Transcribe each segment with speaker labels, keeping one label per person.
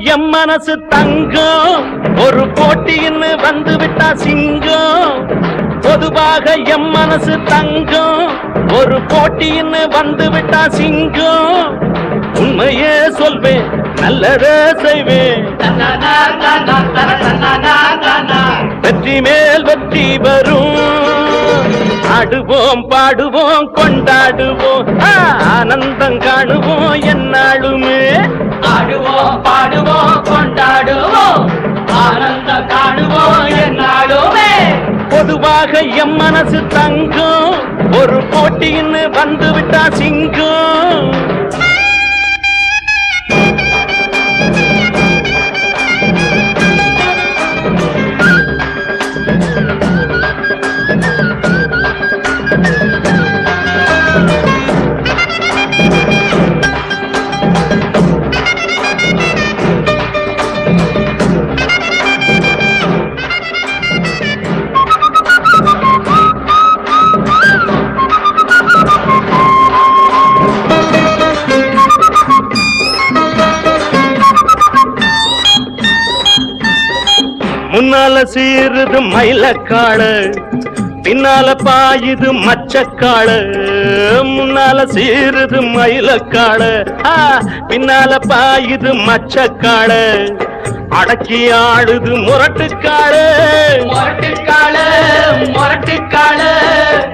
Speaker 1: M மனசு தங்கம் ஒரு போட்டின்னு வந்து விட்டா சிங்கம் பொதுவாக எம் மனசு தங்கம் ஒரு போட்டின்னு வந்து விட்டா சிங்கம் உண்மையே சொல்வேன் நல்லதே செய்வேன் வெற்றி மேல் வெற்றி வரும் ஆடுவோம் பாடுவோம் கொண்டாடுவோம் ஆனந்தம் காணுவோம் என்னாலுமே
Speaker 2: ஆடுவோம் பாடுவோம் கொண்டாடுவோம் ஆனந்தம் காணுவோம் என்னாலுமே
Speaker 1: பொதுவாக எம் மனசு தங்கம் ஒரு போட்டின்னு வந்து விட்டா சிங்கம் முன்னால சீருது மயிலக்காடு பின்னால பாயுது மச்சக்காடு முன்னால சீருது மயிலக்காடு பின்னால பாயுது மச்சக்காடு அடக்கி ஆடுது முரட்டுக்காடு
Speaker 2: முரட்டுக்காடு முரட்டுக்காடு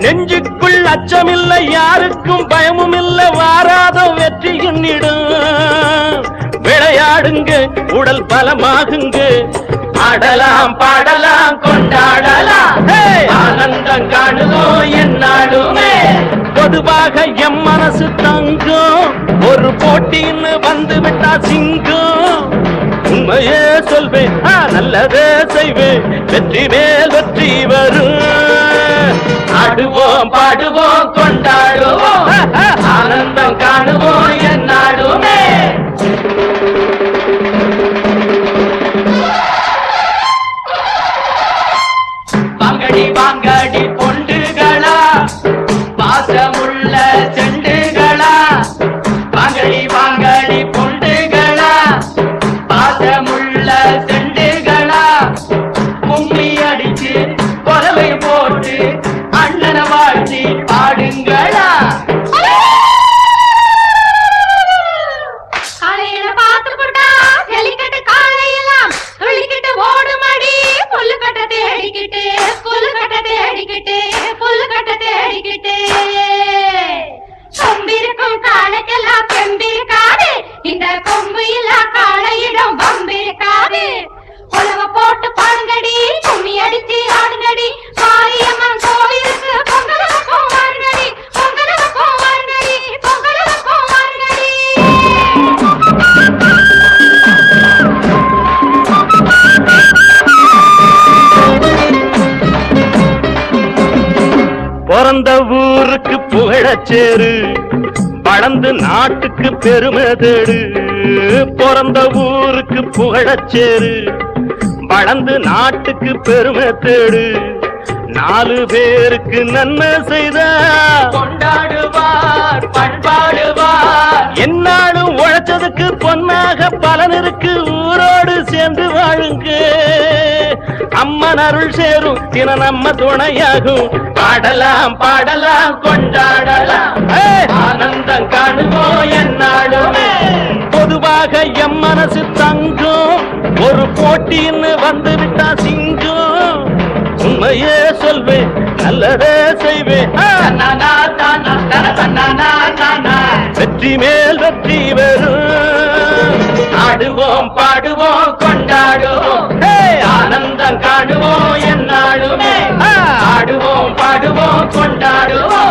Speaker 1: நெஞ்சுக்குள் அச்சமில்லை யாருக்கும் பயமும் இல்லை வாராத வெற்றி எண்ணிடும் விளையாடுங்க உடல் பலமாகுங்க ஆடலாம் பாடலாம் கொண்டாடலாம் ஆனந்தம் காணுவோம் என்னாலுமே பொதுவாக எம் மனசு தங்கம் ஒரு போட்டின்னு வந்து விட்டா சிங்கம் உண்மையே சொல்வேன் நல்லதே செய்வேன் வெற்றி மேல் வெற்றி வரும் ஆடுவோம் பாடுவோம் கொண்டாடுவோம் ஆனந்தம் காணுவோம் என்னாலுமே
Speaker 2: வாங்கடி வாங்கடி பொண்டுகளா பாசமுள்ள செண்டுகளா வாங்கடி வாங்கடி பொண்டுகளா பாசமுள்ள செண்டுகளா கும்மி அடிச்சு கொலவை போட்டு அண்ணனை வாழ்த்தி பாடுங்களா
Speaker 3: இந்த கொம்பு இல்லா காளையிடம் பம்பிருக்காது உலக போட்டு பாடுங்கடி கும்மி அடிச்சு ஆடுங்கடி மாரியம்மன் கோவிலுக்கு பொங்கலுக்கும் வாருங்கடி பொங்கலுக்கும் வாருங்கடி பொங்கலுக்கும் வாருங்கடி
Speaker 1: பிறந்த ஊருக்கு புகழச்சேரு வளர்ந்து நாட்டுக்கு பெருமை தேடு பிறந்த ஊருக்கு புகழச்சேரு வளர்ந்து நாட்டுக்கு பெருமை தேடு நாலு பேருக்கு நன்மை செய்த
Speaker 2: கொண்டாடுவார் பண்பாடுவார்
Speaker 1: என்னாலும் உழைச்சதுக்கு பொன்னாக பலன் இருக்கு ஊரோடு சேர்ந்து வாழுங்க அம்மன் அருள் சேரும் தின நம்ம துணையாகும் பாடலாம் பாடலாம் கொண்டாடலாம் ஆனந்தம் காணுவோம் என்னாலுமே பொதுவாக எம் மனசு தங்கம் ஒரு போட்டின்னு வந்து விட்டா சிங்கம் உண்மையே சொல்வேன் நல்லதே செய்வேன் வெற்றி மேல் வெற்றி வரும் ஆடுவோம் பாடுவோம் கொண்டாடுவோம் ஆனந்தம் காணுவோம் என்னாலுமே ஆடுவோம் பாடுவோம் கொண்டாடுவோம்